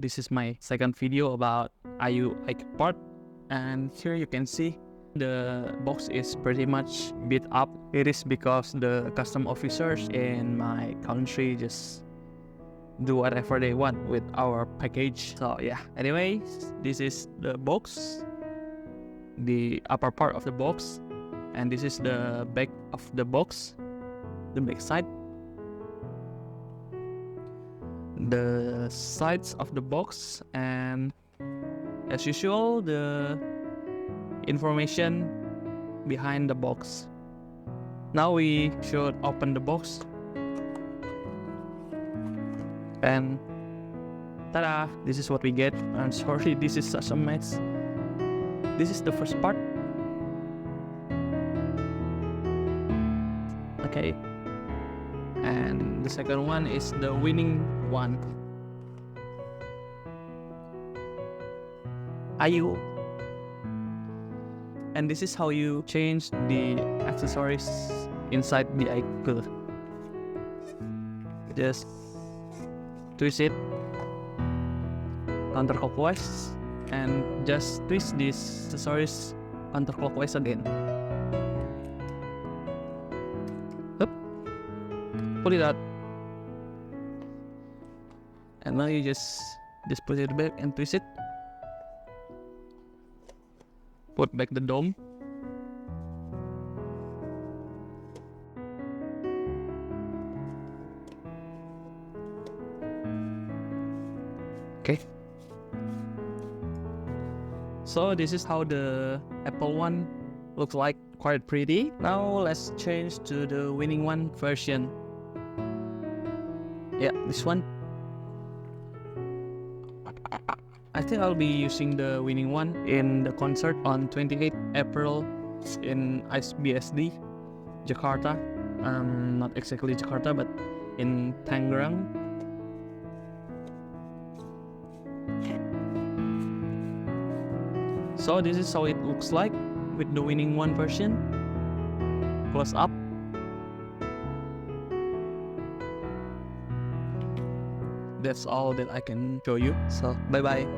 This is my second video about IKE part, and here you can see the box is pretty much beat up. It is because the custom officers in my country just do whatever they want with our package. So yeah, anyways, this is the box, the upper part of the box, and this is the back of the box, the back side. The sides of the box, and as usual the information behind the box. Now we should open the box, and ta-da, this is what we get. I'm sorry, this is such a mess. This is the first part. Okay, and the second one is the winning one. IU. And this is how you change the accessories inside the IKE. Just twist it counterclockwise and just twist these accessories counterclockwise again. Up. Pull it out. And now you just put it back and twist it. Put back the dome. Okay. So this is how the Apple one looks like, quite pretty. Now let's change to the winning one version. Yeah, this one. I think I'll be using the winning one in the concert on 28 April in ISBSD, Jakarta. Not exactly Jakarta, but in Tangerang. So this is how it looks like with the winning one version. Close up. That's all that I can show you. So bye bye.